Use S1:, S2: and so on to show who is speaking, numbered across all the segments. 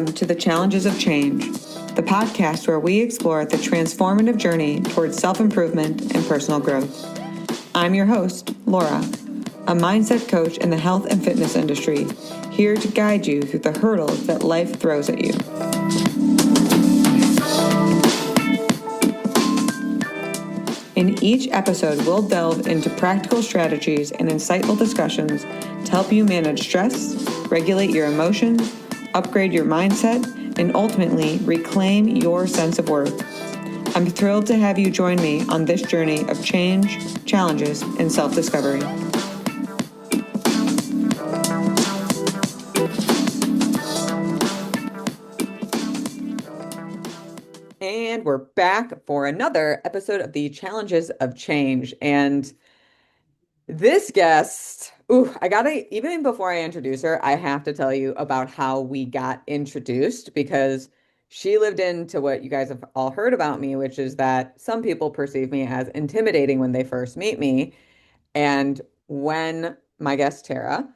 S1: Welcome to the Challenges of Change, the podcast where we explore the transformative journey towards self-improvement and personal growth. I'm your host, Laura, a mindset coach in the health and fitness industry, here to guide you through the hurdles that life throws at you. In each episode, we'll delve into practical strategies and insightful discussions to help you manage stress, regulate your emotions, upgrade your mindset, and ultimately reclaim your sense of worth. I'm thrilled to have you join me on this journey of change, challenges, and self-discovery. And we're back for another episode of the Challenges of Change. And this guest, even before I introduce her, I have to tell you about how we got introduced, because she lived into what you guys have all heard about me, which is that some people perceive me as intimidating when they first meet me. And when my guest, Tara,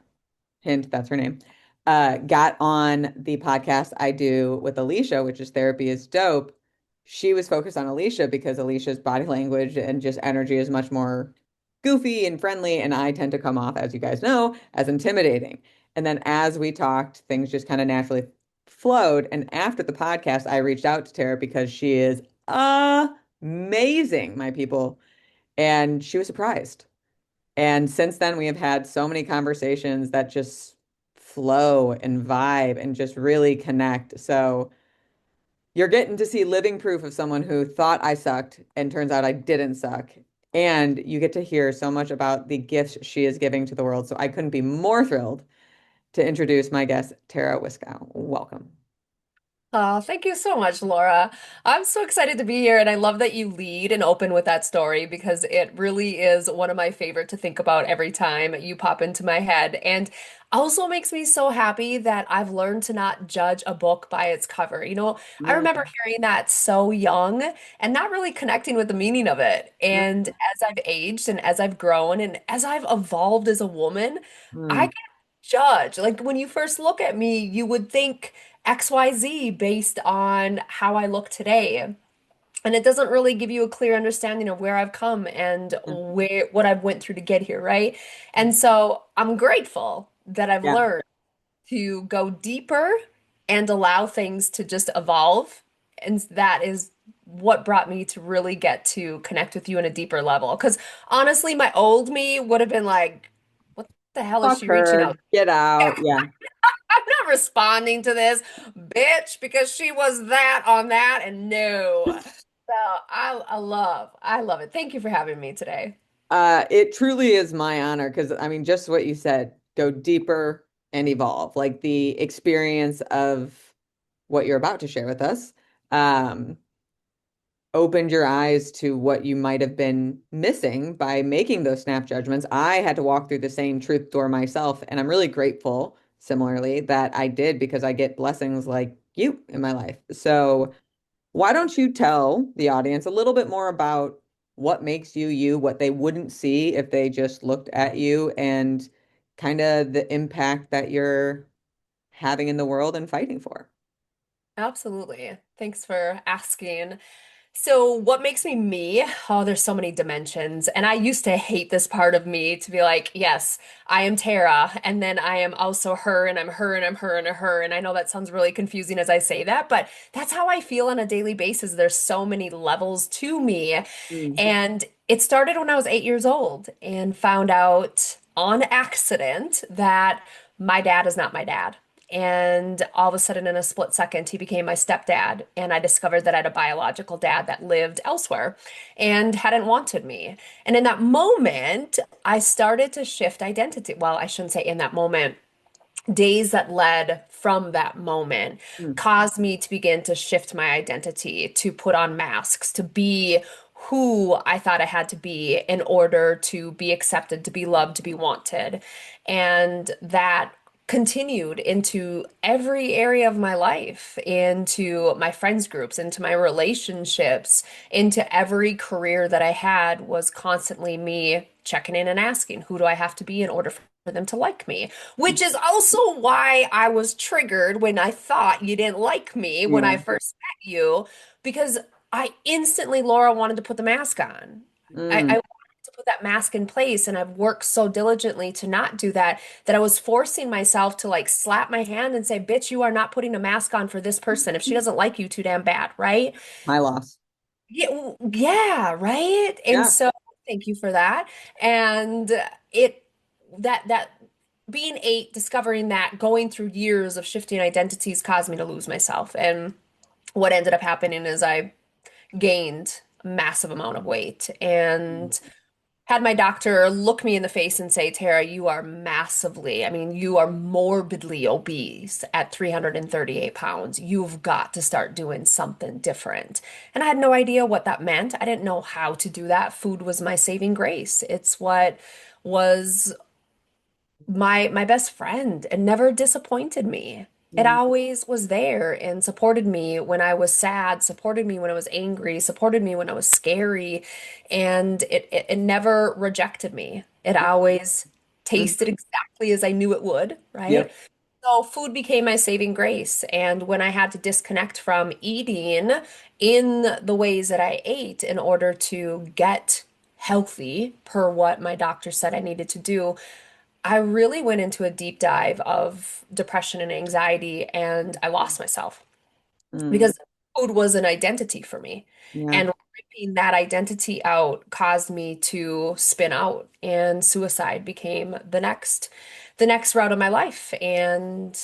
S1: hint, that's her name, got on the podcast I do with Alicia, which is Therapy is Dope, she was focused on Alicia because Alicia's body language and just energy is much more goofy and friendly, and I tend to come off, as you guys know, as intimidating. And then as we talked, things just kind of naturally flowed. And after the podcast, I reached out to Tara because she is amazing, my people. And she was surprised. And since then, we have had so many conversations that just flow and vibe and just really connect. So you're getting to see living proof of someone who thought I sucked and turns out I didn't suck. And you get to hear so much about the gifts she is giving to the world. So I couldn't be more thrilled to introduce my guest, Tara Wiskow. Welcome.
S2: Oh, thank you so much, Laura. I'm so excited to be here, and I love that you lead and open with that story because it really is one of my favorite to think about every time you pop into my head. And also makes me so happy that I've learned to not judge a book by its cover. I
S1: Mm,
S2: remember hearing that so young and not really connecting with the meaning of it.
S1: mm,
S2: And as I've aged and as I've grown and as I've evolved as a woman, I
S1: mm,
S2: judge. Like when you first look at me, you would think XYZ based on how I look today. And it doesn't really give you a clear understanding of where I've come and
S1: mm,
S2: where what I've went through to get here, right? And so I'm grateful that I've
S1: yeah.
S2: learned to go deeper and allow things to just evolve. And that is what brought me to really get to connect with you on a deeper level. Because honestly, my old me would have been like, what the hell is
S1: Fuck
S2: she reaching
S1: her.
S2: out?
S1: Get out. Yeah.
S2: I'm not responding to this bitch because she was that on that and no. So I love it. Thank you for having me today.
S1: It truly is my honor because I mean, just what you said, go deeper and evolve. Like the experience of what you're about to share with us, um, opened your eyes to what you might have been missing by making those snap judgments. I had to walk through the same truth door myself, and I'm really grateful, similarly, that I did because I get blessings like you in my life. So why don't you tell the audience a little bit more about what makes you you, what they wouldn't see if they just looked at you, and kind of the impact that you're having in the world and fighting for?
S2: Absolutely. Thanks for asking. So, what makes me me? Oh, there's so many dimensions. And I used to hate this part of me to be like, yes, I am Tara, and then I am also her, and I'm her, and I'm her, and I'm her. And I know that sounds really confusing as I say that, but that's how I feel on a daily basis. There's so many levels to me.
S1: Mm,
S2: And it started when I was 8 years old and found out on accident that my dad is not my dad. And all of a sudden, in a split second, he became my stepdad. And I discovered that I had a biological dad that lived elsewhere and hadn't wanted me. And in that moment, I started to shift identity. Well, I shouldn't say in that moment. Days that led from that moment
S1: mm,
S2: caused me to begin to shift my identity, to put on masks, to be who I thought I had to be in order to be accepted, to be loved, to be wanted. And that continued into every area of my life, into my friends groups, into my relationships, into every career that I had was constantly me checking in and asking, who do I have to be in order for them to like me, which is also why I was triggered when I thought you didn't like me when I
S1: Yeah.
S2: first met you, because I instantly, Laura, wanted to put the mask on. I
S1: Mm,
S2: wanted to put that mask in place, and I've worked so diligently to not do that that I was forcing myself to like slap my hand and say, "Bitch, you are not putting a mask on for this person. If she doesn't like you too damn bad, right?"
S1: my loss.
S2: Yeah, yeah, right. And
S1: Yeah.
S2: so thank you for that. And it that being eight, discovering that, going through years of shifting identities caused me to lose myself. And what ended up happening is I gained a massive amount of weight and had my doctor look me in the face and say, Tara, you are massively, I mean, you are morbidly obese at 338 pounds. You've got to start doing something different. And I had no idea what that meant. I didn't know how to do that. Food was my saving grace. It's what was my best friend and never disappointed me. It
S1: Mm,
S2: always was there and supported me when I was sad, supported me when I was angry, supported me when I was scary, and it never rejected me. It always
S1: mm,
S2: tasted exactly as I knew it would, right?
S1: yep.
S2: So food became my saving grace. And when I had to disconnect from eating in the ways that I ate in order to get healthy, per what my doctor said I needed to do, I really went into a deep dive of depression and anxiety, and I lost myself
S1: Mm,
S2: because food was an identity for me.
S1: yeah.
S2: And ripping that identity out caused me to spin out, and suicide became the next route of my life. And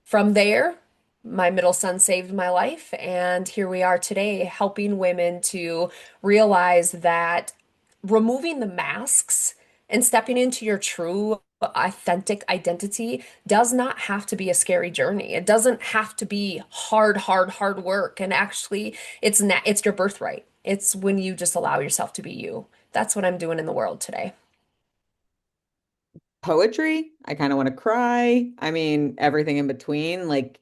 S2: from there, my middle son saved my life, and here we are today, helping women to realize that removing the masks and stepping into your true, authentic identity does not have to be a scary journey. It doesn't have to be hard, hard, hard work. And actually, it's your birthright. It's when you just allow yourself to be you. That's what I'm doing in the world today.
S1: Poetry, I kind of want to cry. I mean, everything in between. Like,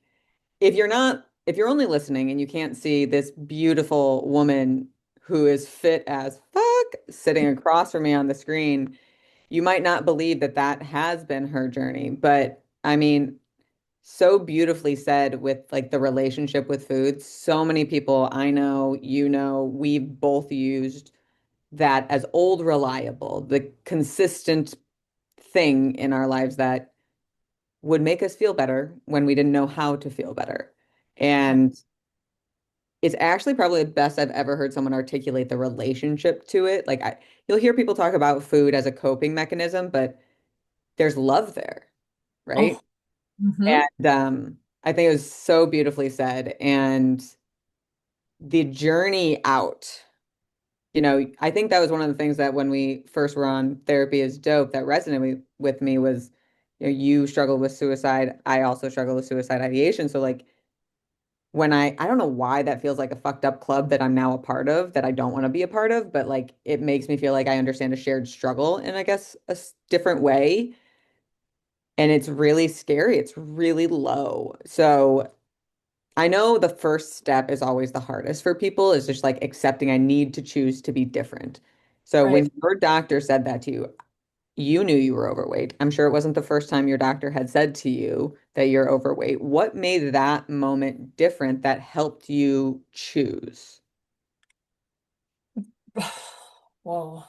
S1: if you're only listening and you can't see this beautiful woman who is fit as fuck sitting across from me on the screen, you might not believe that that has been her journey. But I mean, so beautifully said with like the relationship with food. So many people I know, you know, we've both used that as old reliable, the consistent thing in our lives that would make us feel better when we didn't know how to feel better. And it's actually probably the best I've ever heard someone articulate the relationship to it. You'll hear people talk about food as a coping mechanism, but there's love there,
S2: Oh,
S1: right?
S2: hmm.
S1: And I think it was so beautifully said. And the journey out, I think that was one of the things that when we first were on Therapy is Dope that resonated with me was, you struggled with suicide. I also struggle with suicide ideation. So like when I don't know why that feels like a fucked up club that I'm now a part of that I don't want to be a part of, but like it makes me feel like I understand a shared struggle in I guess different way. And it's really scary. It's really low. So I know the first step is always the hardest for people is just like accepting I need to choose to be different. So
S2: Right.
S1: when your doctor said that to you, you knew you were overweight. I'm sure it wasn't the first time your doctor had said to you that you're overweight. What made that moment different that helped you choose?
S2: Whoa.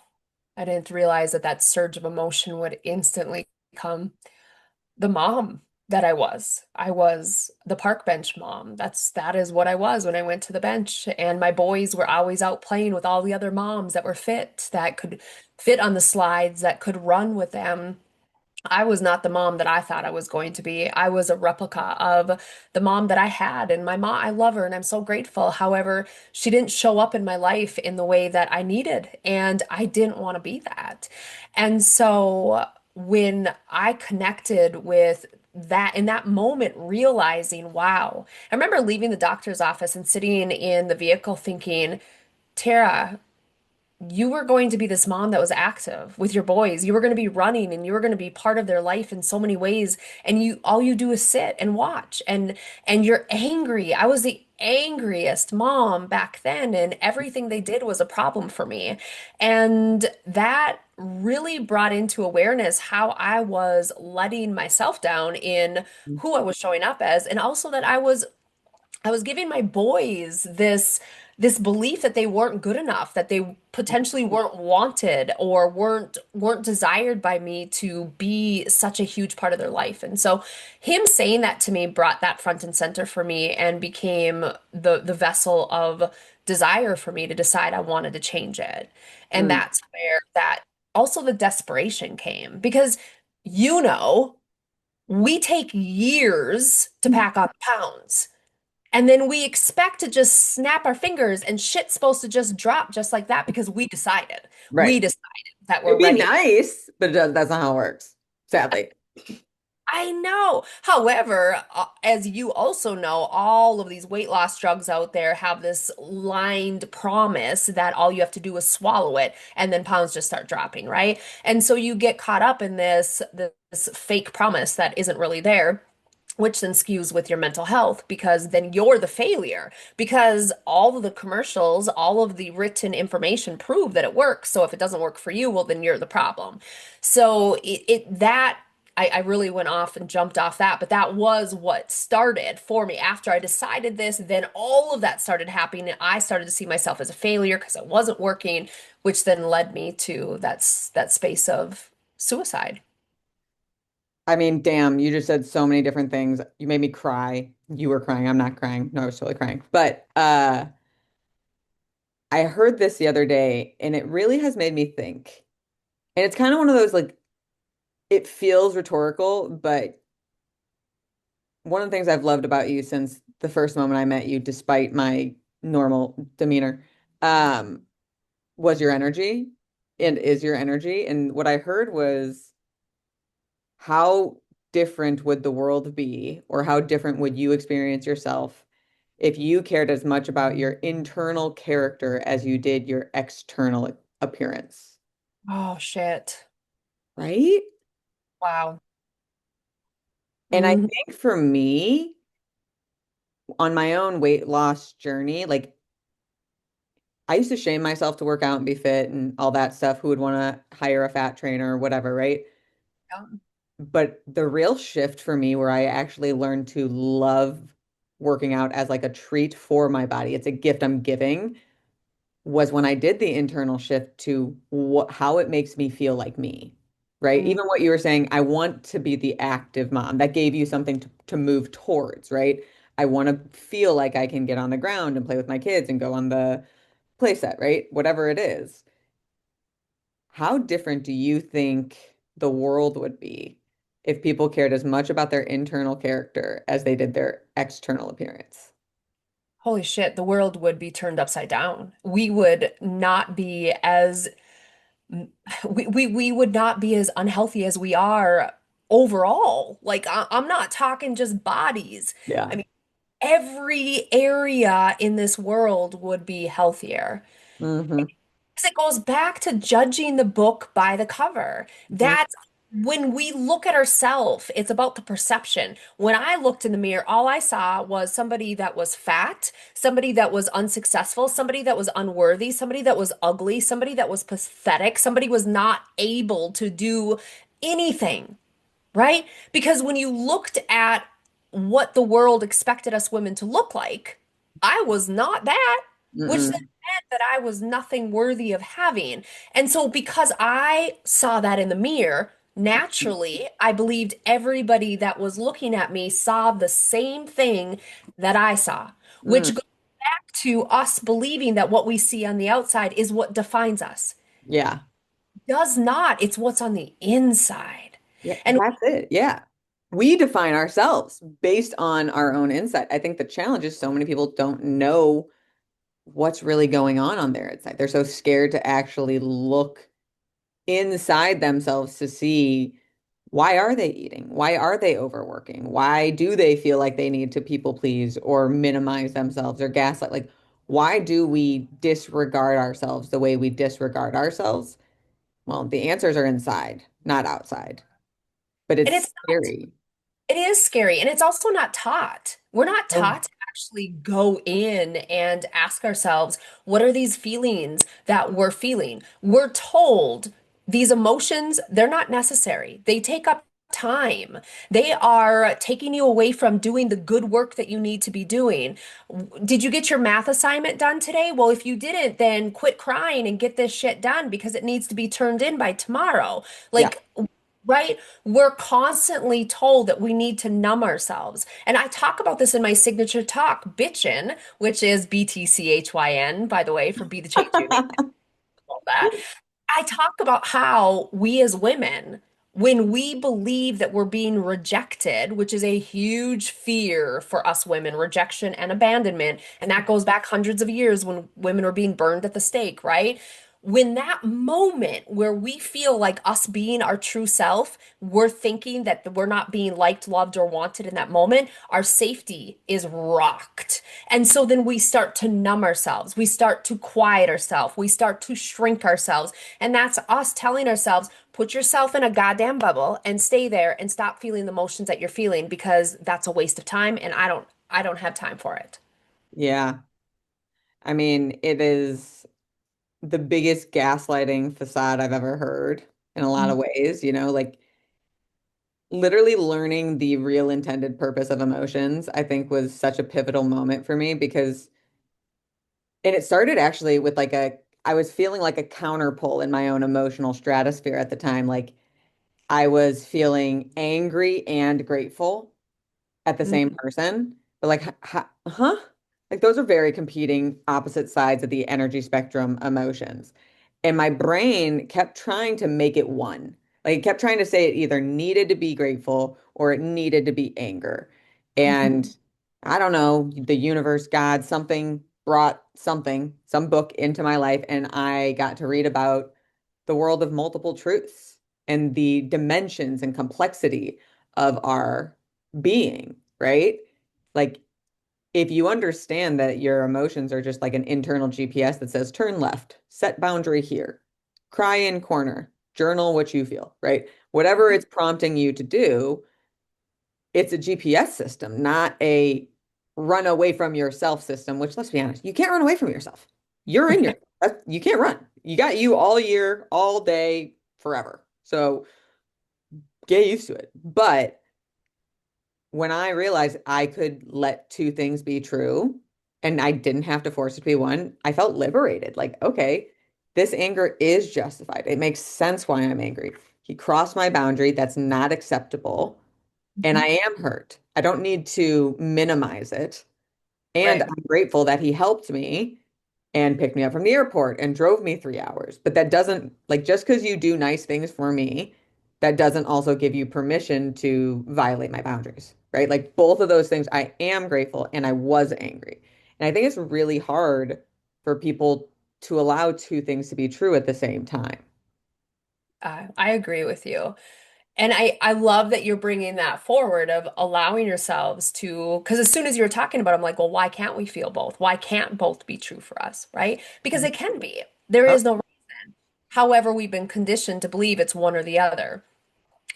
S2: I didn't realize that that surge of emotion would instantly come. The mom that I was. I was the park bench mom. That is what I was when I went to the bench. And my boys were always out playing with all the other moms that were fit, that could fit on the slides, that could run with them. I was not the mom that I thought I was going to be. I was a replica of the mom that I had. And my mom, I love her and I'm so grateful. However, she didn't show up in my life in the way that I needed. And I didn't want to be that. And so when I connected with that in that moment, realizing, wow, I remember leaving the doctor's office and sitting in the vehicle thinking, Tara, you were going to be this mom that was active with your boys. You were going to be running and you were going to be part of their life in so many ways. And you all you do is sit and watch and you're angry. I was the angriest mom back then, and everything they did was a problem for me. And that really brought into awareness how I was letting myself down in who I was showing up as, and also that I was giving my boys this belief that they weren't good enough, that they potentially weren't wanted or weren't desired by me to be such a huge part of their life. And so him saying that to me brought that front and center for me and became the vessel of desire for me to decide I wanted to change it. And
S1: Mm.
S2: that's where that also the desperation came because you know, we take years to pack on pounds. And then we expect to just snap our fingers and shit's supposed to just drop just like that because we decided. We
S1: Right.
S2: decided that we're
S1: It'd be
S2: ready.
S1: nice, but that's not how it works, sadly.
S2: I know. However, as you also know, all of these weight loss drugs out there have this lined promise that all you have to do is swallow it and then pounds just start dropping, right? And so you get caught up in this fake promise that isn't really there. Which then skews with your mental health because then you're the failure because all of the commercials, all of the written information prove that it works. So if it doesn't work for you, well, then you're the problem. So I really went off and jumped off that, but that was what started for me. After I decided this, then all of that started happening. And I started to see myself as a failure because I wasn't working, which then led me to that space of suicide.
S1: I mean, damn, you just said so many different things. You made me cry. You were crying. I'm not crying. No, I was totally crying. But I heard this the other day and it really has made me think. And it's kind of one of those like it feels rhetorical, but one of the things I've loved about you since the first moment I met you, despite my normal demeanor, um, was your energy and is your energy. And what I heard was how different would the world be, or how different would you experience yourself if you cared as much about your internal character as you did your external appearance,
S2: Oh, shit.
S1: right?
S2: Wow.
S1: And I
S2: Mhm.
S1: think for me, on my own weight loss journey, like I used to shame myself to work out and be fit and all that stuff. Who would want to hire a fat trainer or whatever, right?
S2: Yeah.
S1: But the real shift for me, where I actually learned to love working out as like a treat for my body, it's a gift I'm giving, was when I did the internal shift to how it makes me feel like me, right?
S2: Mm.
S1: Even what you were saying, I want to be the active mom. That gave you something to move towards, right? I want to feel like I can get on the ground and play with my kids and go on the play set, right? Whatever it is. How different do you think the world would be if people cared as much about their internal character as they did their external appearance?
S2: Holy shit, the world would be turned upside down. We would not be as we would not be as unhealthy as we are overall. Like I'm not talking just bodies.
S1: Yeah.
S2: I mean, every area in this world would be healthier.
S1: Hmm.
S2: 'Cause it goes back to judging the book by the cover.
S1: Hmm.
S2: That's when we look at ourselves, it's about the perception. When I looked in the mirror, all I saw was somebody that was fat, somebody that was unsuccessful, somebody that was unworthy, somebody that was ugly, somebody that was pathetic, somebody was not able to do anything, right? Because when you looked at what the world expected us women to look like, I was not that, which then
S1: Mm-mm.
S2: meant that I was nothing worthy of having. And so, because I saw that in the mirror, naturally, I believed everybody that was looking at me saw the same thing that I saw, which
S1: Mm.
S2: goes back to us believing that what we see on the outside is what defines us.
S1: Yeah.
S2: Does not, it's what's on the inside.
S1: Yeah,
S2: And
S1: that's it. Yeah. We define ourselves based on our own insight. I think the challenge is so many people don't know what's really going on their inside. They're so scared to actually look inside themselves to see why are they eating? Why are they overworking? Why do they feel like they need to people please or minimize themselves or gaslight? Like, why do we disregard ourselves the way we disregard ourselves? Well, the answers are inside, not outside, but
S2: And
S1: it's
S2: it's
S1: scary.
S2: it is scary, and it's also not taught. We're not
S1: Oh,
S2: taught to actually go in and ask ourselves, what are these feelings that we're feeling? We're told these emotions, they're not necessary. They take up time. They are taking you away from doing the good work that you need to be doing. Did you get your math assignment done today? Well, if you didn't, then quit crying and get this shit done because it needs to be turned in by tomorrow.
S1: yeah.
S2: Like, right? We're constantly told that we need to numb ourselves. And I talk about this in my signature talk, Bitchin, which is BTCHYN, by the way, for Be the Change You Need. All that. I talk about how we as women, when we believe that we're being rejected, which is a huge fear for us women, rejection and abandonment, and that goes back hundreds of years when women were being burned at the stake, right? When that moment where we feel like us being our true self, we're thinking that we're not being liked, loved, or wanted in that moment, our safety is rocked. And so then we start to numb ourselves. We start to quiet ourselves. We start to shrink ourselves. And that's us telling ourselves, put yourself in a goddamn bubble and stay there and stop feeling the emotions that you're feeling because that's a waste of time and I don't have time for it.
S1: Yeah. I mean, it is the biggest gaslighting facade I've ever heard in a lot of ways, like literally learning the real intended purpose of emotions, I think was such a pivotal moment for me because, and it started actually with I was feeling like a counter pull in my own emotional stratosphere at the time. Like I was feeling angry and grateful at the same
S2: Mhm.
S1: person, but like, huh? Like those are very competing opposite sides of the energy spectrum emotions. And my brain kept trying to make it one. Like it kept trying to say it either needed to be grateful or it needed to be anger. And I don't know, the universe, God, something brought some book into my life, and I got to read about the world of multiple truths and the dimensions and complexity of our being, right? Like, if you understand that your emotions are just like an internal GPS that says turn left, set boundary here, cry in corner, journal what you feel, right? Whatever it's prompting you to do, it's a GPS system, not a run away from yourself system, which let's be honest, you can't run away from yourself. You're in your, you can't run. You got you all year, all day, forever. So get used to it. But when I realized I could let two things be true and I didn't have to force it to be one, I felt liberated. Like, okay, this anger is justified. It makes sense why I'm angry. He crossed my boundary. That's not acceptable. And I am hurt. I don't need to minimize it. And
S2: Right.
S1: I'm grateful that he helped me and picked me up from the airport and drove me 3 hours. But that doesn't, like, just because you do nice things for me, that doesn't also give you permission to violate my boundaries, right? Like, both of those things, I am grateful and I was angry. And I think it's really hard for people to allow two things to be true at the same time.
S2: I agree with you. And I love that you're bringing that forward of allowing yourselves to, because as soon as you were talking about it, I'm like, well, why can't we feel both? Why can't both be true for us, right? Because it can be. There
S1: Oh,
S2: is no reason. However, we've been conditioned to believe it's one or the other.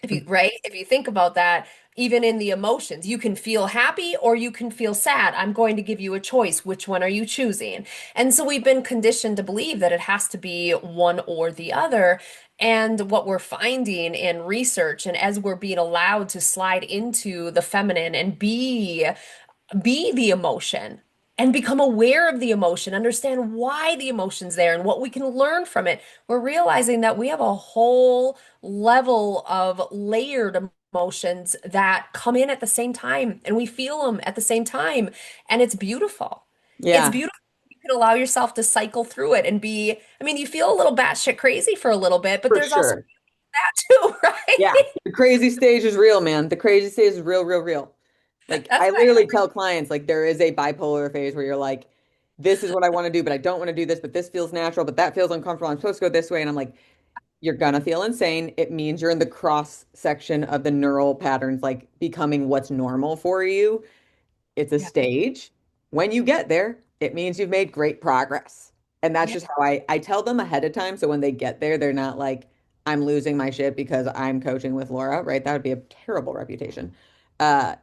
S2: If you, right? If you think about that, even in the emotions, you can feel happy or you can feel sad. I'm going to give you a choice. Which one are you choosing? And so we've been conditioned to believe that it has to be one or the other. And what we're finding in research, and as we're being allowed to slide into the feminine and be the emotion and become aware of the emotion, understand why the emotion's there and what we can learn from it, we're realizing that we have a whole level of layered emotions that come in at the same time and we feel them at the same time. And it's beautiful. It's
S1: yeah,
S2: beautiful. You can allow yourself to cycle through it and be, I mean, you feel a little batshit crazy for a little bit, but
S1: for
S2: there's also
S1: sure.
S2: that too,
S1: Yeah,
S2: right?
S1: the crazy stage is real, man. The crazy stage is real, real, real. Like
S2: That's
S1: I
S2: why
S1: literally tell clients, like there is a bipolar phase where you're like, this is what I want to do, but I don't want to do this, but this feels natural, but that feels uncomfortable. I'm supposed to go this way. And I'm like, you're gonna feel insane. It means you're in the cross section of the neural patterns, like becoming what's normal for you. It's a
S2: yeah.
S1: stage. When you get there, it means you've made great progress. And that's
S2: Yeah.
S1: just how I tell them ahead of time. So when they get there, they're not like, I'm losing my shit because I'm coaching with Laura, right? That would be a terrible reputation.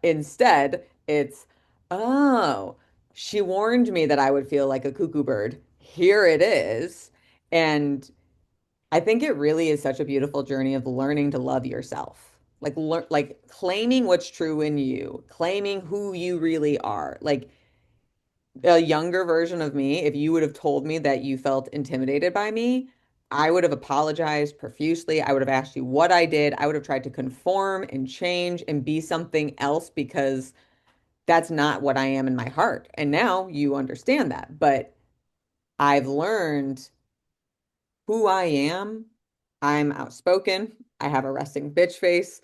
S1: Instead, it's, oh, she warned me that I would feel like a cuckoo bird. Here it is. And I think it really is such a beautiful journey of learning to love yourself. Like claiming what's true in you, claiming who you really are. Like a younger version of me, if you would have told me that you felt intimidated by me, I would have apologized profusely. I would have asked you what I did. I would have tried to conform and change and be something else because that's not what I am in my heart. And now you understand that. But I've learned who I am. I'm outspoken. I have a resting bitch face.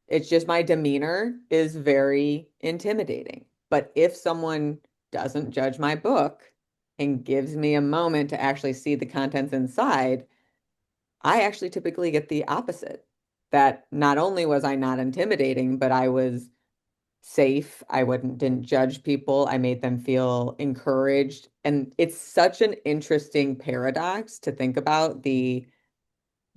S1: It's just my demeanor is very intimidating. But if someone doesn't judge my book and gives me a moment to actually see the contents inside, I actually typically get the opposite. That not only was I not intimidating, but I was safe. I wouldn't didn't judge people. I made them feel encouraged. And it's such an interesting paradox to think about the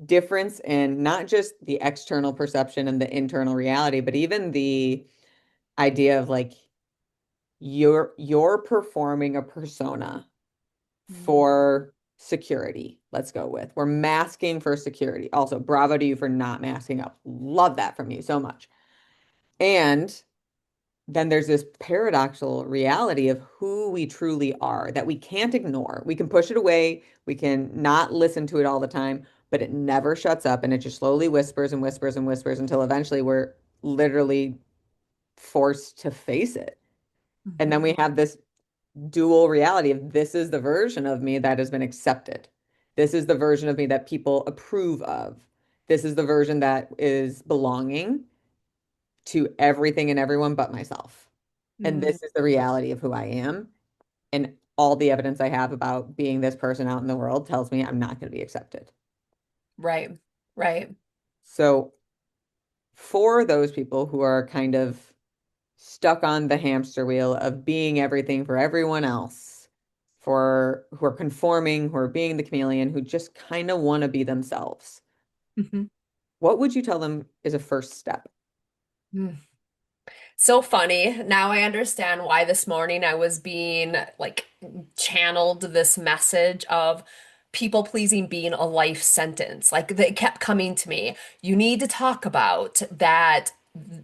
S1: difference in not just the external perception and the internal reality, but even the idea of like you're performing a persona
S2: Mm.
S1: for security. Let's go with. We're masking for security. Also, bravo to you for not masking up. Love that from you so much. And then there's this paradoxical reality of who we truly are that we can't ignore. We can push it away, we can not listen to it all the time, but it never shuts up and it just slowly whispers and whispers and whispers until eventually we're literally forced to face it. And then
S2: Mhm.
S1: we have this dual reality of this is the version of me that has been accepted. This is the version of me that people approve of. This is the version that is belonging to everything and everyone but myself. And
S2: Mm.
S1: this is the reality of who I am. And all the evidence I have about being this person out in the world tells me I'm not going to be accepted.
S2: Right. Right.
S1: So, for those people who are kind of stuck on the hamster wheel of being everything for everyone else, for who are conforming, who are being the chameleon, who just kind of want to be themselves,
S2: Mhm.
S1: what would you tell them is a first step?
S2: Mm. So funny. Now I understand why this morning I was being like channeled this message of people pleasing being a life sentence. Like they kept coming to me. You need to talk about that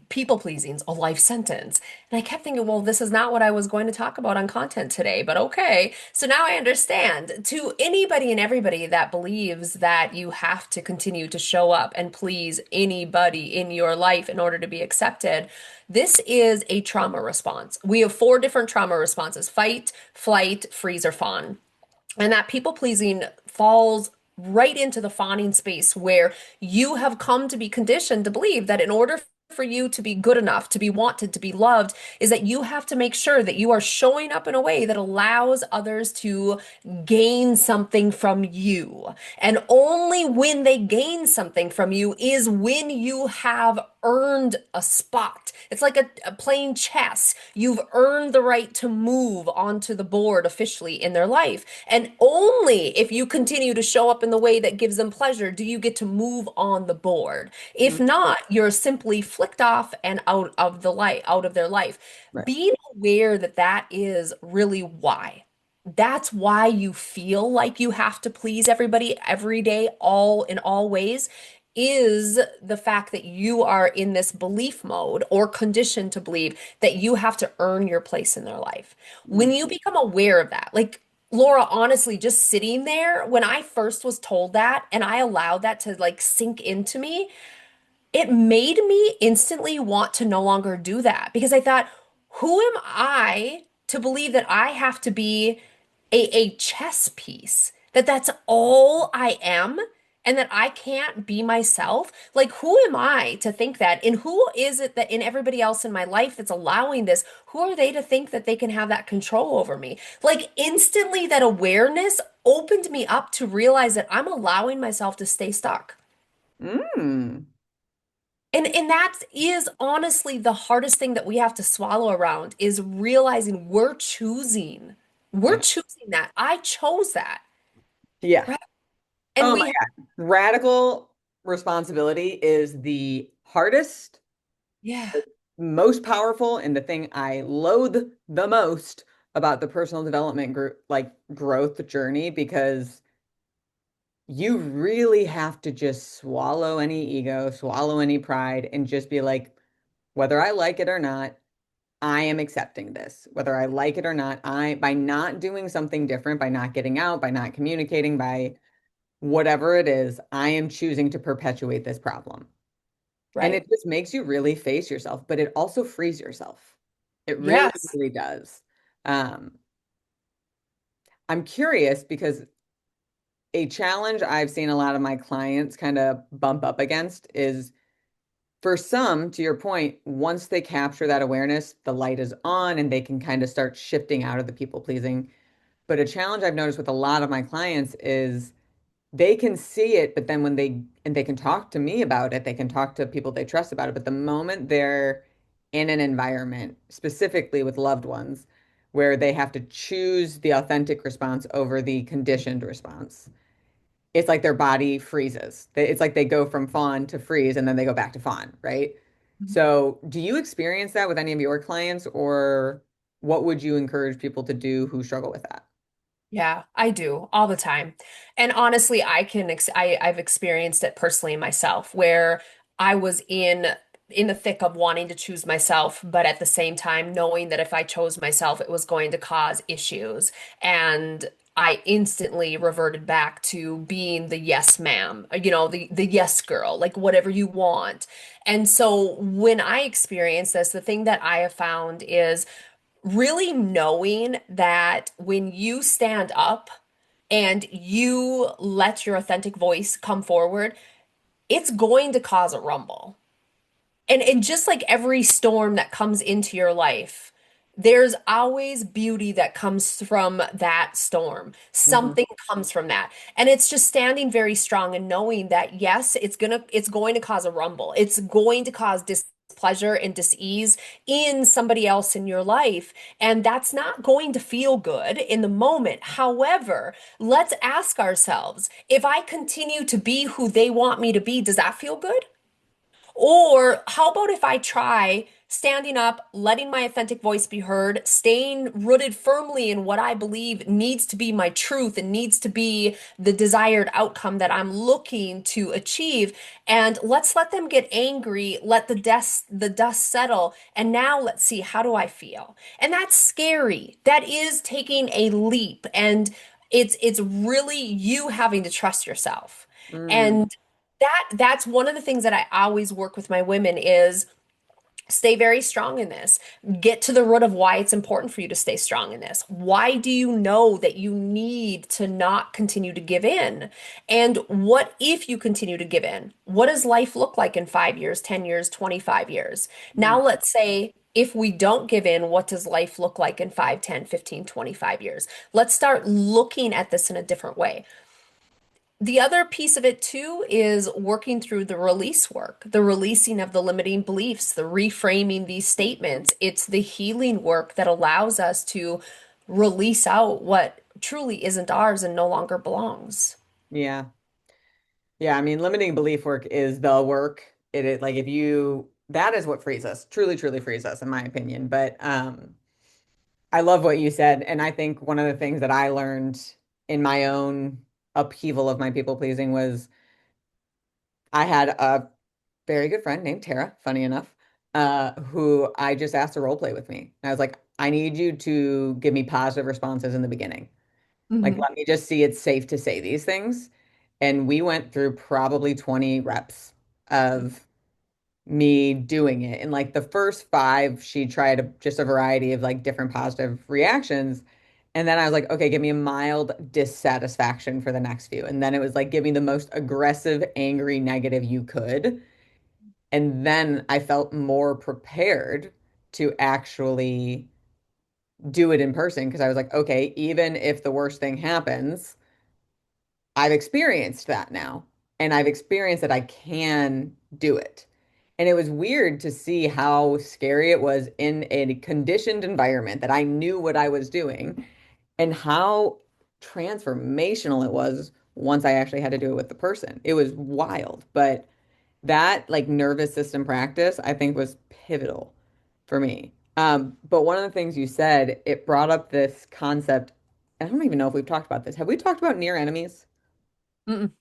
S2: people pleasing's a life sentence. And I kept thinking, well, this is not what I was going to talk about on content today, but okay. So now I understand. To anybody and everybody that believes that you have to continue to show up and please anybody in your life in order to be accepted, this is a trauma response. We have four different trauma responses: fight, flight, freeze, or fawn. And that people pleasing falls right into the fawning space where you have come to be conditioned to believe that in order for you to be good enough, to be wanted, to be loved, is that you have to make sure that you are showing up in a way that allows others to gain something from you. And only when they gain something from you is when you have earned a spot. It's like playing chess. You've earned the right to move onto the board officially in their life. And only if you continue to show up in the way that gives them pleasure do you get to move on the board. If
S1: Mm,
S2: not, you're simply flicked off and out of the light, out of their life.
S1: right.
S2: Being aware that that is really why. That's why you feel like you have to please everybody every day, all in all ways, is the fact that you are in this belief mode or conditioned to believe that you have to earn your place in their life.
S1: Mm,
S2: When you become aware of that, like Laura, honestly, just sitting there, when I first was told that and I allowed that to like sink into me, it made me instantly want to no longer do that because I thought, who am I to believe that I have to be a chess piece? That that's all I am and that I can't be myself? Like, who am I to think that? And who is it that in everybody else in my life that's allowing this? Who are they to think that they can have that control over me? Like, instantly, that awareness opened me up to realize that I'm allowing myself to stay stuck.
S1: mm,
S2: And that is honestly the hardest thing that we have to swallow around is realizing we're choosing. We're
S1: Yeah.
S2: choosing that. I chose that,
S1: Yeah.
S2: right? And
S1: Oh my
S2: we,
S1: God. Radical responsibility is the hardest,
S2: yeah,
S1: most powerful, and the thing I loathe the most about the personal development group, like growth journey, because you really have to just swallow any ego, swallow any pride, and just be like, whether I like it or not, I am accepting this. Whether I like it or not, by not doing something different, by not getting out, by not communicating, by whatever it is, I am choosing to perpetuate this problem. And
S2: right.
S1: it just makes you really face yourself, but it also frees yourself. It really,
S2: Yes.
S1: really does. Um, I'm curious because a challenge I've seen a lot of my clients kind of bump up against is for some, to your point, once they capture that awareness, the light is on and they can kind of start shifting out of the people pleasing. But a challenge I've noticed with a lot of my clients is they can see it, but then they can talk to me about it, they can talk to people they trust about it. But the moment they're in an environment, specifically with loved ones, where they have to choose the authentic response over the conditioned response, it's like their body freezes. It's like they go from fawn to freeze and then they go back to fawn, right? So, do you experience that with any of your clients, or what would you encourage people to do who struggle with that?
S2: Yeah, I do all the time. And honestly, I've experienced it personally myself where I was in the thick of wanting to choose myself, but at the same time knowing that if I chose myself, it was going to cause issues. And I instantly reverted back to being the yes ma'am, the yes girl, like whatever you want. And so when I experience this, the thing that I have found is really knowing that when you stand up and you let your authentic voice come forward, it's going to cause a rumble. And just like every storm that comes into your life, there's always beauty that comes from that storm.
S1: Hmm.
S2: Something comes from that. And it's just standing very strong and knowing that yes, it's going to cause a rumble. It's going to cause displeasure and dis-ease in somebody else in your life. And that's not going to feel good in the moment. However, let's ask ourselves, if I continue to be who they want me to be, does that feel good? Or how about if I try standing up, letting my authentic voice be heard, staying rooted firmly in what I believe needs to be my truth and needs to be the desired outcome that I'm looking to achieve. And let's let them get angry, let the dust settle, and now let's see, how do I feel? And that's scary. That is taking a leap, and it's really you having to trust yourself.
S1: Mm.
S2: And that's one of the things that I always work with my women is stay very strong in this. Get to the root of why it's important for you to stay strong in this. Why do you know that you need to not continue to give in? And what if you continue to give in? What does life look like in 5 years, 10 years, 25 years?
S1: Mm.
S2: Now let's say if we don't give in, what does life look like in 5, 10, 15, 25 years? Let's start looking at this in a different way. The other piece of it too is working through the release work, the releasing of the limiting beliefs, the reframing these statements. It's the healing work that allows us to release out what truly isn't ours and no longer belongs.
S1: Yeah. Yeah, I mean, limiting belief work is the work. It is like if you that is what frees us, truly, truly frees us, in my opinion. But I love what you said, and I think one of the things that I learned in my own upheaval of my people pleasing was I had a very good friend named Tara, funny enough, who I just asked to role play with me. And I was like, I need you to give me positive responses in the beginning. Like,
S2: Hmm.
S1: let me just see it's safe to say these things. And we went through probably 20 reps of me doing it. And like the first five, she tried just a variety of like different positive reactions. And then I was like, okay, give me a mild dissatisfaction for the next few. And then it was like, give me the most aggressive, angry, negative you could. And then I felt more prepared to actually do it in person because I was like, okay, even if the worst thing happens, I've experienced that now. And I've experienced that I can do it. And it was weird to see how scary it was in a conditioned environment that I knew what I was doing. and how transformational it was once I actually had to do it with the person. It was wild, but that like nervous system practice, I think was pivotal for me. But one of the things you said, it brought up this concept. I don't even know if we've talked about this. Have we talked about near enemies?
S2: Mm-mm.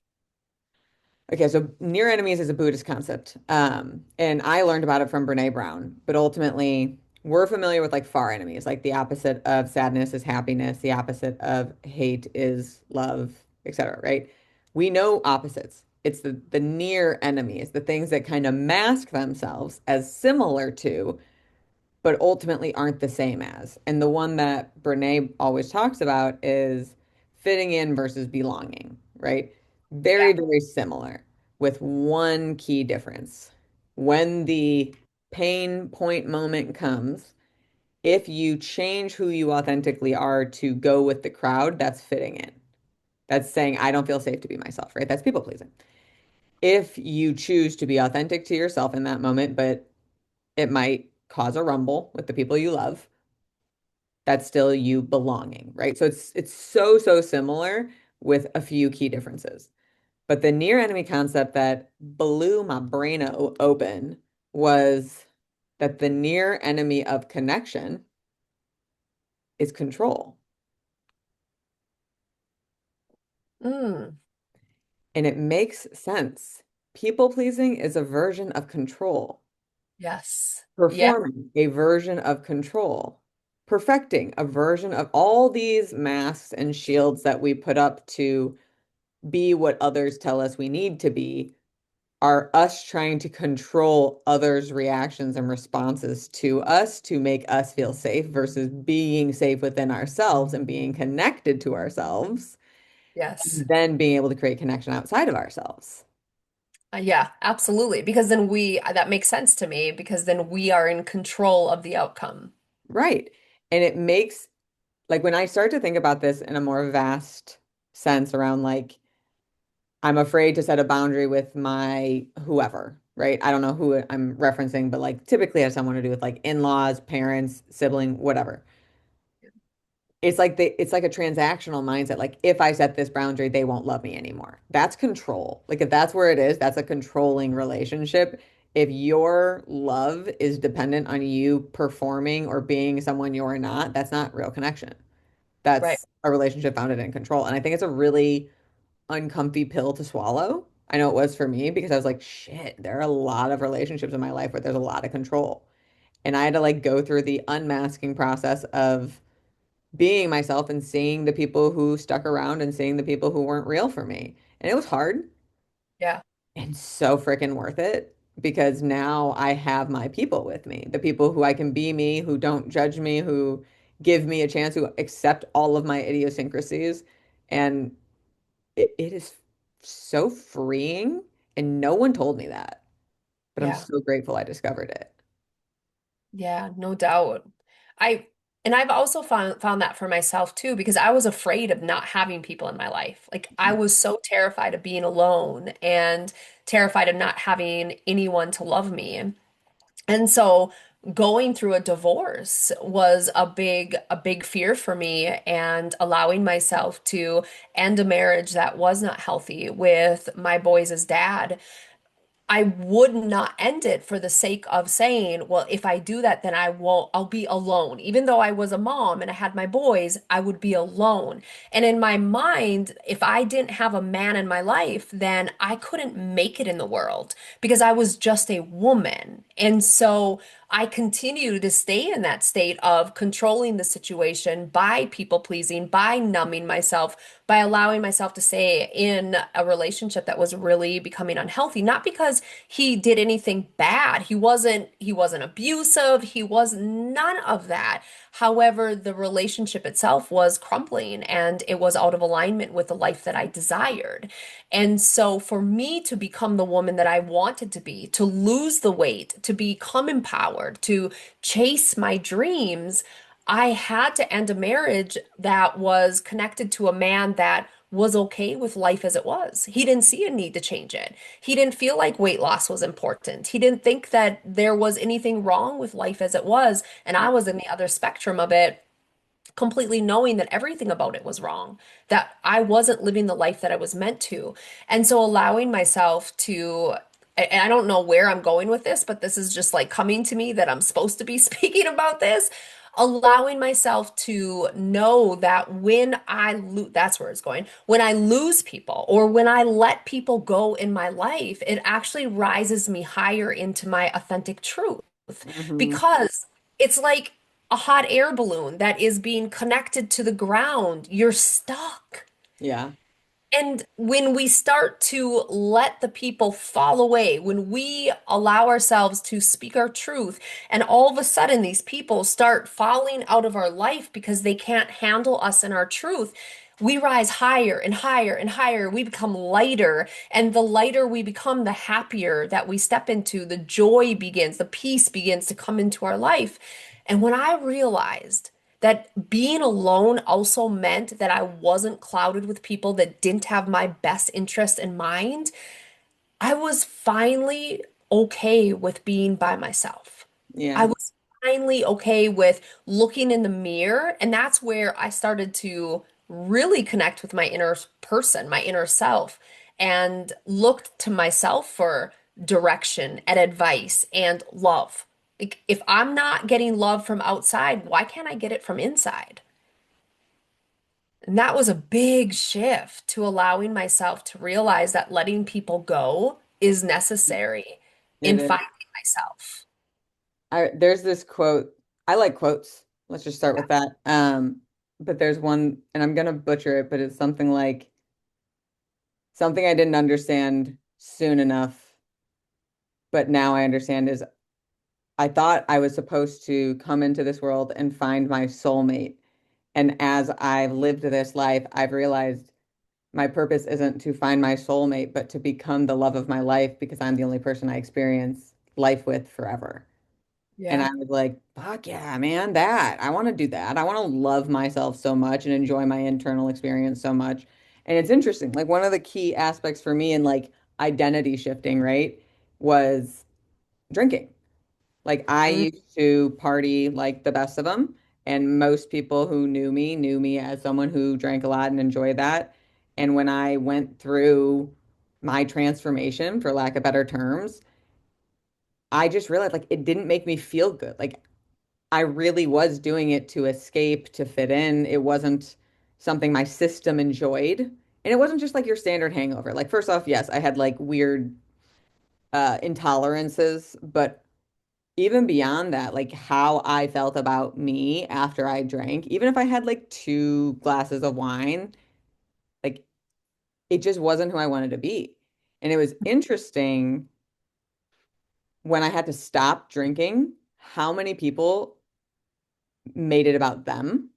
S1: Okay, so near enemies is a Buddhist concept. And I learned about it from Brene Brown, but ultimately we're familiar with like far enemies, like the opposite of sadness is happiness, the opposite of hate is love, etc., right? We know opposites. It's the near enemies, the things that kind of mask themselves as similar to, but ultimately aren't the same as. And the one that Brene always talks about is fitting in versus belonging, right? Very,
S2: Yeah.
S1: very similar with one key difference. When the pain point moment comes, if you change who you authentically are to go with the crowd, that's fitting in. That's saying, I don't feel safe to be myself, right? That's people pleasing. If you choose to be authentic to yourself in that moment, but it might cause a rumble with the people you love, that's still you belonging, right? So it's so so similar with a few key differences. But the near enemy concept that blew my brain open was that the near enemy of connection is control.
S2: Mm.
S1: And it makes sense. People pleasing is a version of control.
S2: Yes. Yeah.
S1: Performing a version of control. Perfecting a version of all these masks and shields that we put up to be what others tell us we need to be are us trying to control others' reactions and responses to us to make us feel safe versus being safe within ourselves and being connected to ourselves,
S2: Yes.
S1: and then being able to create connection outside of ourselves.
S2: Yeah, absolutely. Because then that makes sense to me because then we are in control of the outcome.
S1: Right. And it makes, like, when I start to think about this in a more vast sense around, like, I'm afraid to set a boundary with my whoever, right? I don't know who I'm referencing, but like typically it has someone to do with like in-laws, parents, sibling, whatever. It's like a transactional mindset. Like if I set this boundary, they won't love me anymore. That's control. Like if that's where it is, that's a controlling relationship. If your love is dependent on you performing or being someone you're not, that's not real connection.
S2: Right.
S1: That's a relationship founded in control. And I think it's a really uncomfy pill to swallow. I know it was for me because I was like, shit, there are a lot of relationships in my life where there's a lot of control. And I had to like go through the unmasking process of being myself and seeing the people who stuck around and seeing the people who weren't real for me. And it was hard
S2: Yeah.
S1: and so freaking worth it because now I have my people with me, the people who I can be me, who don't judge me, who give me a chance, who accept all of my idiosyncrasies. And it is so freeing. And no one told me that, but I'm
S2: Yeah.
S1: so grateful I discovered it.
S2: Yeah, no doubt. I and I've also found that for myself too because I was afraid of not having people in my life. Like I was so terrified of being alone and terrified of not having anyone to love me. And so going through a divorce was a big fear for me and allowing myself to end a marriage that was not healthy with my boys' dad. I would not end it for the sake of saying, well, if I do that, then I'll be alone. Even though I was a mom and I had my boys, I would be alone. And in my mind, if I didn't have a man in my life, then I couldn't make it in the world because I was just a woman. And so I continue to stay in that state of controlling the situation by people pleasing, by numbing myself, by allowing myself to stay in a relationship that was really becoming unhealthy, not because he did anything bad. He wasn't abusive. He was none of that. However, the relationship itself was crumbling and it was out of alignment with the life that I desired. And so for me to become the woman that I wanted to be, to lose the weight, to become empowered, to chase my dreams, I had to end a marriage that was connected to a man that was okay with life as it was. He didn't see a need to change it. He didn't feel like weight loss was important. He didn't think that there was anything wrong with life as it was. And I was in the other spectrum of it. completely knowing that everything about it was wrong, that I wasn't living the life that I was meant to. And so allowing myself to, and I don't know where I'm going with this, but this is just like coming to me that I'm supposed to be speaking about this. Allowing myself to know that when I lose, that's where it's going. When I lose people or when I let people go in my life, it actually rises me higher into my authentic truth
S1: Hmm.
S2: because it's like a hot air balloon that is being connected to the ground. You're stuck.
S1: Yeah.
S2: And when we start to let the people fall away, when we allow ourselves to speak our truth, and all of a sudden these people start falling out of our life because they can't handle us and our truth, we rise higher and higher and higher. We become lighter. And the lighter we become, the happier that we step into, the joy begins, the peace begins to come into our life. And when I realized, that being alone also meant that I wasn't clouded with people that didn't have my best interest in mind. I was finally okay with being by myself. I
S1: Yeah.
S2: was finally okay with looking in the mirror. And that's where I started to really connect with my inner person, my inner self, and looked to myself for direction and advice and love. Like, if I'm not getting love from outside, why can't I get it from inside? And that was a big shift to allowing myself to realize that letting people go is necessary
S1: It
S2: in
S1: is.
S2: finding myself.
S1: There's this quote. I like quotes. Let's just start with that. But there's one, and I'm gonna butcher it, but it's something like something I didn't understand soon enough, but now I understand is I thought I was supposed to come into this world and find my soulmate. And as I've lived this life, I've realized my purpose isn't to find my soulmate, but to become the love of my life because I'm the only person I experience life with forever. And
S2: Yeah.
S1: I was like, fuck yeah, man, that. I want to do that. I want to love myself so much and enjoy my internal experience so much. And it's interesting. Like one of the key aspects for me in like identity shifting, right, was drinking. Like I
S2: Mm,
S1: used to party like the best of them, and most people who knew me as someone who drank a lot and enjoyed that. And when I went through my transformation, for lack of better terms, I just realized like it didn't make me feel good. Like I really was doing it to escape, to fit in. It wasn't something my system enjoyed. And it wasn't just like your standard hangover. Like first off, yes, I had like weird intolerances, but even beyond that, like how I felt about me after I drank, even if I had like two glasses of wine, like it just wasn't who I wanted to be. And it was interesting when I had to stop drinking, how many people made it about them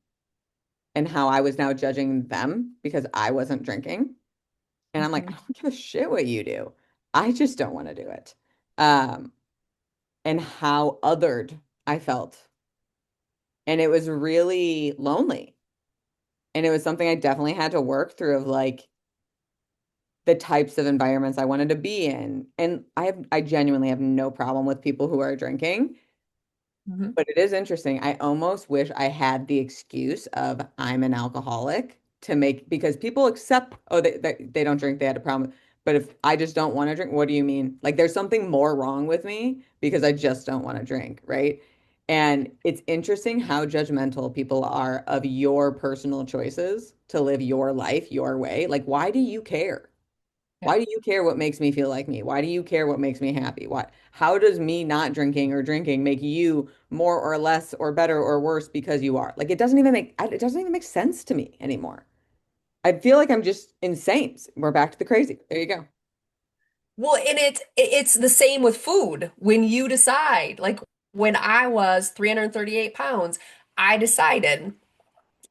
S1: and how I was now judging them because I wasn't drinking. And I'm like, I
S2: mhm,
S1: don't give a shit what you do. I just don't want to do it. Um, and how othered I felt. And it was really lonely. And it was something I definitely had to work through of like the types of environments I wanted to be in. And I genuinely have no problem with people who are drinking.
S2: mhm,
S1: But it is interesting. I almost wish I had the excuse of I'm an alcoholic to make because people accept, oh, they don't drink, they had a problem. But if I just don't want to drink, what do you mean? Like there's something more wrong with me because I just don't want to drink, right? And it's interesting how judgmental people are of your personal choices to live your life your way. Like, why do you care?
S2: yeah.
S1: Why do you care what makes me feel like me? Why do you care what makes me happy? How does me not drinking or drinking make you more or less or better or worse because you are? Like it doesn't even make sense to me anymore. I feel like I'm just insane. We're back to the crazy. There you go.
S2: Well, and it's the same with food. When you decide, like when I was 338 pounds, I decided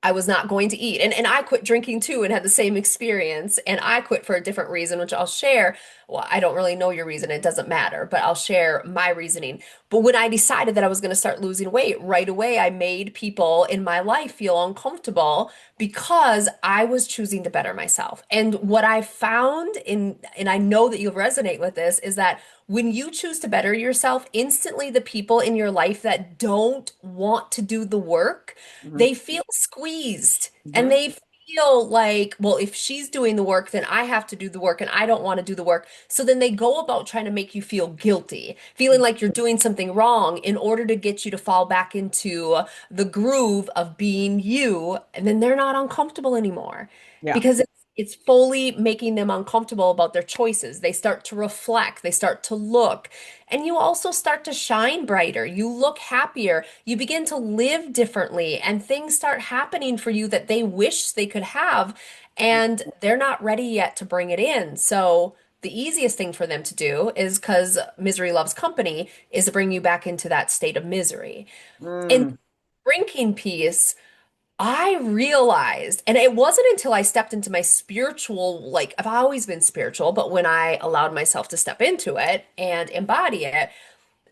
S2: I was not going to eat. And I quit drinking too and had the same experience. And I quit for a different reason, which I'll share. Well, I don't really know your reason. It doesn't matter, but I'll share my reasoning. But when I decided that I was going to start losing weight, right away, I made people in my life feel uncomfortable because I was choosing to better myself. And what I found and I know that you'll resonate with this, is that when you choose to better yourself, instantly the people in your life that don't want to do the work,
S1: Hmm.
S2: they feel squeezed and
S1: Hmm.
S2: they feel like, well, if she's doing the work, then I have to do the work and I don't want to do the work. So then they go about trying to make you feel guilty, feeling like you're doing something wrong in order to get you to fall back into the groove of being you. And then they're not uncomfortable anymore
S1: Yeah.
S2: because it's fully making them uncomfortable about their choices. They start to reflect, they start to look, and you also start to shine brighter. You look happier, you begin to live differently, and things start happening for you that they wish they could have, and they're not ready yet to bring it in. So, the easiest thing for them to do is because misery loves company, is to bring you back into that state of misery. In
S1: Mm.
S2: drinking piece, I realized, and it wasn't until I stepped into my spiritual, like I've always been spiritual, but when I allowed myself to step into it and embody it,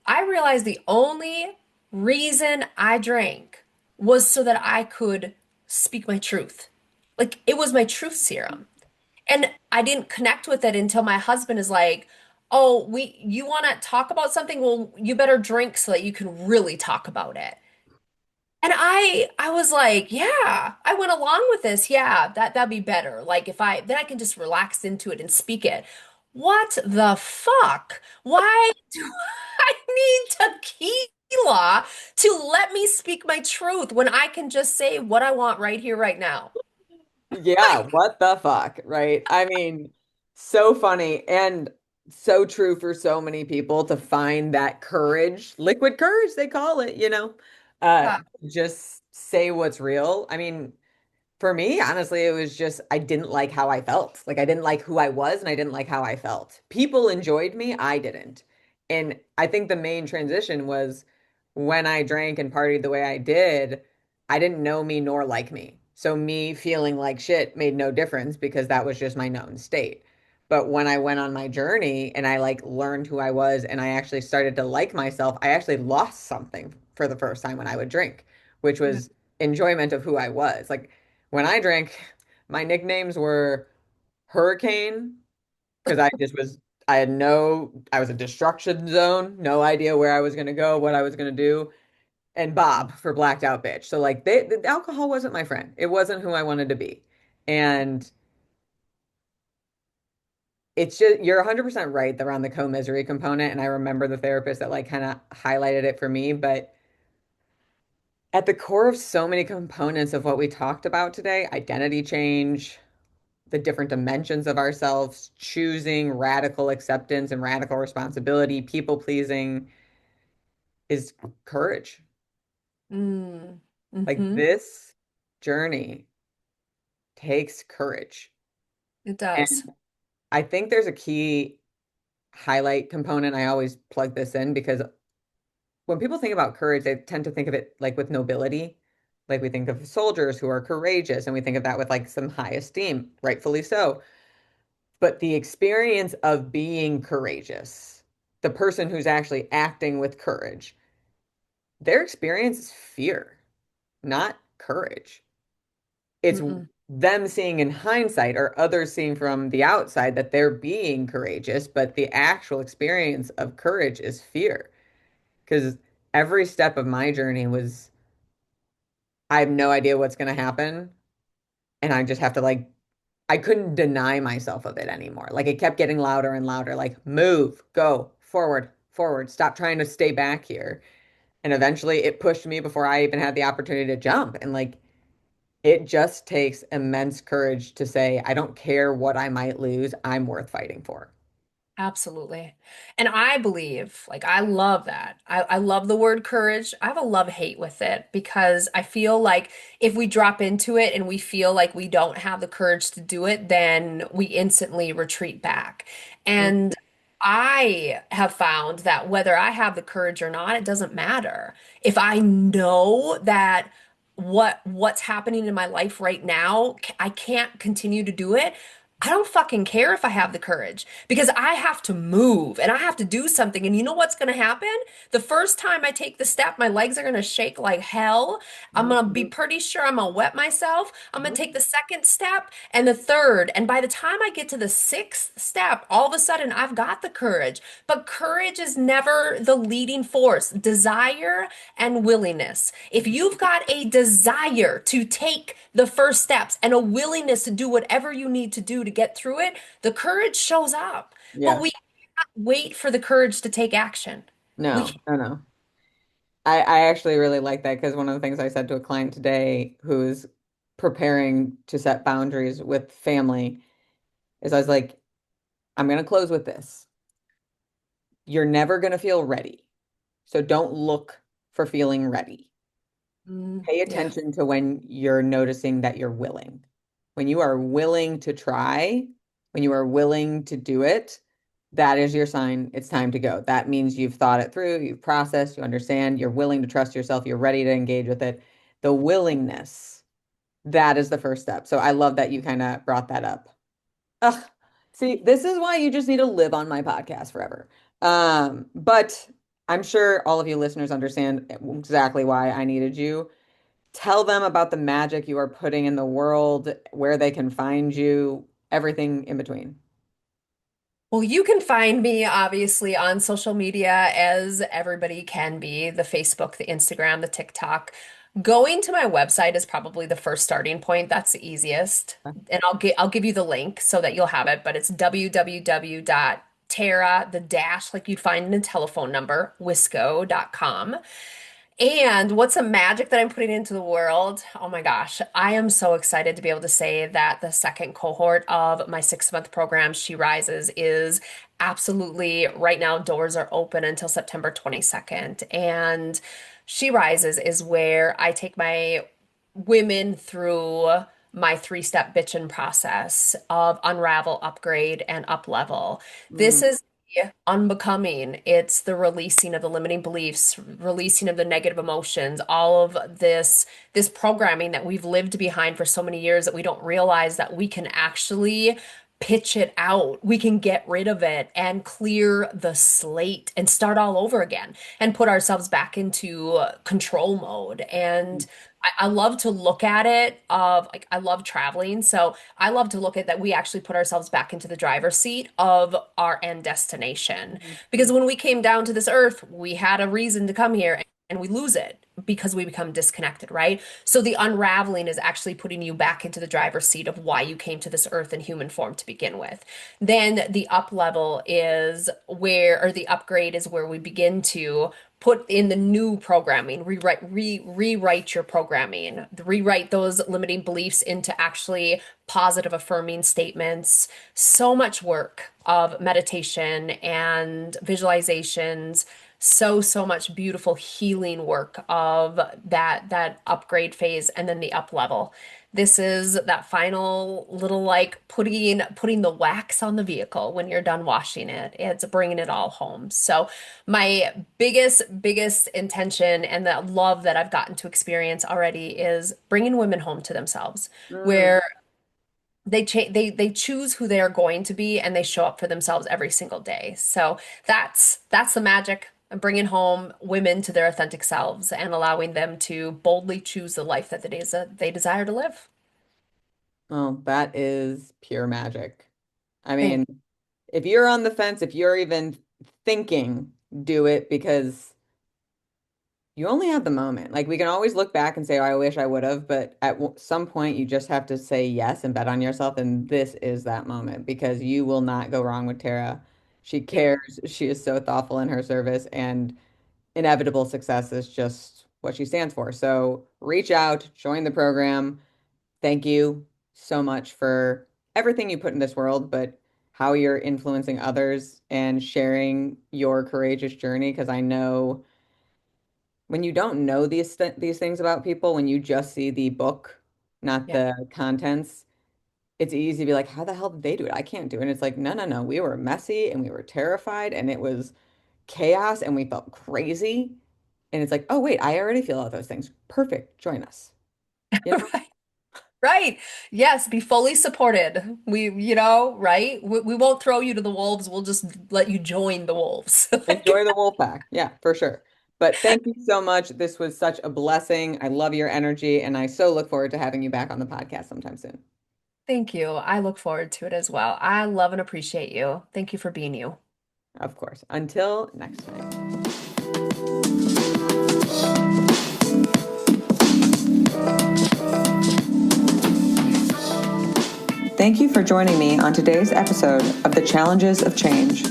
S2: I realized the only reason I drank was so that I could speak my truth. Like it was my truth serum. And I didn't connect with it until my husband is like, "Oh, you want to talk about something? Well, you better drink so that you can really talk about it." And I was like, yeah, I went along with this. Yeah, that'd be better. Like if I then I can just relax into it and speak it. What the fuck? Why do I need tequila to let me speak my truth when I can just say what I want right here, right now?
S1: Yeah, what the fuck, right? I mean, so funny and so true for so many people to find that courage, liquid courage, they call it, uh,
S2: Yeah.
S1: just say what's real. I mean, for me, honestly, it was just I didn't like how I felt. Like I didn't like who I was and I didn't like how I felt. People enjoyed me, I didn't. And I think the main transition was when I drank and partied the way I did, I didn't know me nor like me. So me feeling like shit made no difference because that was just my known state. But when I went on my journey and I like learned who I was and I actually started to like myself, I actually lost something for the first time when I would drink, which
S2: Mm.
S1: was enjoyment of who I was. Like when I drank, my nicknames were Hurricane because I was a destruction zone, no idea where I was going to go, what I was going to do, and Bob for blacked out bitch. So like the alcohol wasn't my friend. It wasn't who I wanted to be. And it's just you're 100% right around the co-misery component. And I remember the therapist that like kind of highlighted it for me, but at the core of so many components of what we talked about today, identity change, the different dimensions of ourselves, choosing radical acceptance and radical responsibility, people pleasing is courage.
S2: Mm.
S1: Like
S2: Hmm.
S1: this journey takes courage.
S2: It
S1: And
S2: does.
S1: I think there's a key highlight component. I always plug this in because when people think about courage, they tend to think of it like with nobility. Like we think of soldiers who are courageous, and we think of that with like some high esteem, rightfully so. But the experience of being courageous, the person who's actually acting with courage, their experience is fear, not courage. It's
S2: Mm-mm.
S1: them seeing in hindsight or others seeing from the outside that they're being courageous, but the actual experience of courage is fear. Because every step of my journey was, I have no idea what's going to happen. And I just have to like I couldn't deny myself of it anymore. Like it kept getting louder and louder, like move, go, forward, forward, stop trying to stay back here. And eventually it pushed me before I even had the opportunity to jump. And like it just takes immense courage to say, I don't care what I might lose, I'm worth fighting for.
S2: Absolutely. And I believe, like, I love that. I love the word courage. I have a love-hate with it because I feel like if we drop into it and we feel like we don't have the courage to do it, then we instantly retreat back.
S1: Mm.
S2: And I have found that whether I have the courage or not, it doesn't matter. If I know that what's happening in my life right now, I can't continue to do it. I don't fucking care if I have the courage because I have to move and I have to do something. And you know what's going to happen? The first time I take the step, my legs are going to shake like hell. I'm going to be
S1: Mhm.
S2: pretty sure I'm going to wet myself. I'm going to take
S1: Mhm.
S2: the second step and the third. And by the time I get to the sixth step, all of a sudden I've got the courage. But courage is never the leading force. Desire and willingness. If you've got a desire to take the first steps and a willingness to do whatever you need to do to get through it, the courage shows up. But
S1: Yeah.
S2: we can't wait for the courage to take action. We
S1: No,
S2: can't.
S1: no, no. I actually really like that because one of the things I said to a client today who's preparing to set boundaries with family is I was like, I'm going to close with this. You're never going to feel ready. So don't look for feeling ready. Pay
S2: Yeah.
S1: attention to when you're noticing that you're willing. When you are willing to try, when you are willing to do it, that is your sign it's time to go. That means you've thought it through, you've processed, you understand, you're willing to trust yourself, you're ready to engage with it. The willingness, that is the first step. So I love that you kind of brought that up. Ugh. See, this is why you just need to live on my podcast forever. But I'm sure all of you listeners understand exactly why I needed you. Tell them about the magic you are putting in the world, where they can find you, everything in between.
S2: Well, you can find me obviously on social media as everybody can be, the Facebook, the Instagram, the TikTok. Going to my website is probably the first starting point. That's the easiest. And I'll give you the link so that you'll have it, but it's www.tara, the dash like you'd find in a telephone number, Wiskow.com. And what's the magic that I'm putting into the world? Oh my gosh, I am so excited to be able to say that the second cohort of my 6 month program, She Rises, is absolutely right now. Doors are open until September 22nd. And She Rises is where I take my women through my three-step bitchin' process of unravel, upgrade, and uplevel.
S1: Mm,
S2: This is the unbecoming. It's the releasing of the limiting beliefs, releasing of the negative emotions, all of this programming that we've lived behind for so many years that we don't realize that we can actually pitch it out. We can get rid of it and clear the slate and start all over again and put ourselves back into control mode. And I love to look at it of like I love traveling, so I love to look at that we actually put ourselves back into the driver's seat of our end destination.
S1: mm,
S2: Because when we came down to this earth, we had a reason to come here and we lose it because we become disconnected, right? So the unraveling is actually putting you back into the driver's seat of why you came to this earth in human form to begin with. Then the up level is where, or the upgrade is where we begin to put in the new programming, rewrite your programming, rewrite those limiting beliefs into actually positive affirming statements. So much work of meditation and visualizations, so much beautiful healing work of that upgrade phase and then the up level. This is that final little like putting the wax on the vehicle when you're done washing it. It's bringing it all home. So my biggest intention and the love that I've gotten to experience already is bringing women home to themselves,
S1: mm.
S2: where they choose who they are going to be and they show up for themselves every single day. So that's the magic. Bringing home women to their authentic selves and allowing them to boldly choose the life that they desire to live.
S1: Oh, that is pure magic. I
S2: Thank
S1: mean, if you're on the fence, if you're even thinking, do it because you only have the moment. Like we can always look back and say, oh, I wish I would have, but at some point you just have to say yes and bet on yourself. And this is that moment because you will not go wrong with Tara. She
S2: you.
S1: cares. She is so thoughtful in her service, and inevitable success is just what she stands for. So reach out, join the program. Thank you so much for everything you put in this world, but how you're influencing others and sharing your courageous journey. Because I know when you don't know these things about people, when you just see the book, not
S2: Yeah.
S1: the contents, it's easy to be like, how the hell did they do it? I can't do it. And it's like, no, no, no. We were messy and we were terrified and it was chaos and we felt crazy. And it's like, oh, wait, I already feel all those things. Perfect. Join us. You know?
S2: Right. Right. Yes, be fully supported. Right? We won't throw you to the wolves. We'll just let you join the wolves.
S1: Enjoy the wolf pack. Yeah, for sure. But thank you so much. This was such a blessing. I love your energy, and I so look forward to having you back on the podcast sometime soon.
S2: Thank you. I look forward to it as well. I love and appreciate you. Thank you for being you.
S1: Of course. Until next time. Thank you for joining me on today's episode of The Challenges of Change.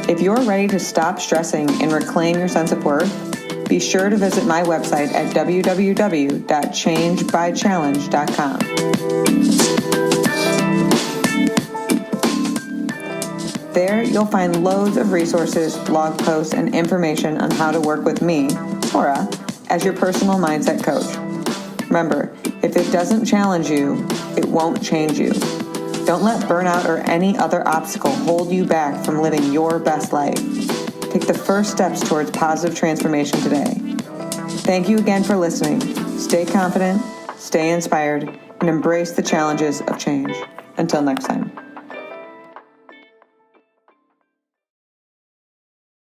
S1: If you're ready to stop stressing and reclaim your sense of worth, be sure to visit my website at www.changebychallenge.com. There, you'll find loads of resources, blog posts, and information on how to work with me, Cora, as your personal mindset coach. Remember, if it doesn't challenge you, it won't change you. Don't let burnout or any other obstacle hold you back from living your best life. Take the first steps towards positive transformation today. Thank you again for listening. Stay confident, stay inspired, and embrace the challenges of change. Until next time.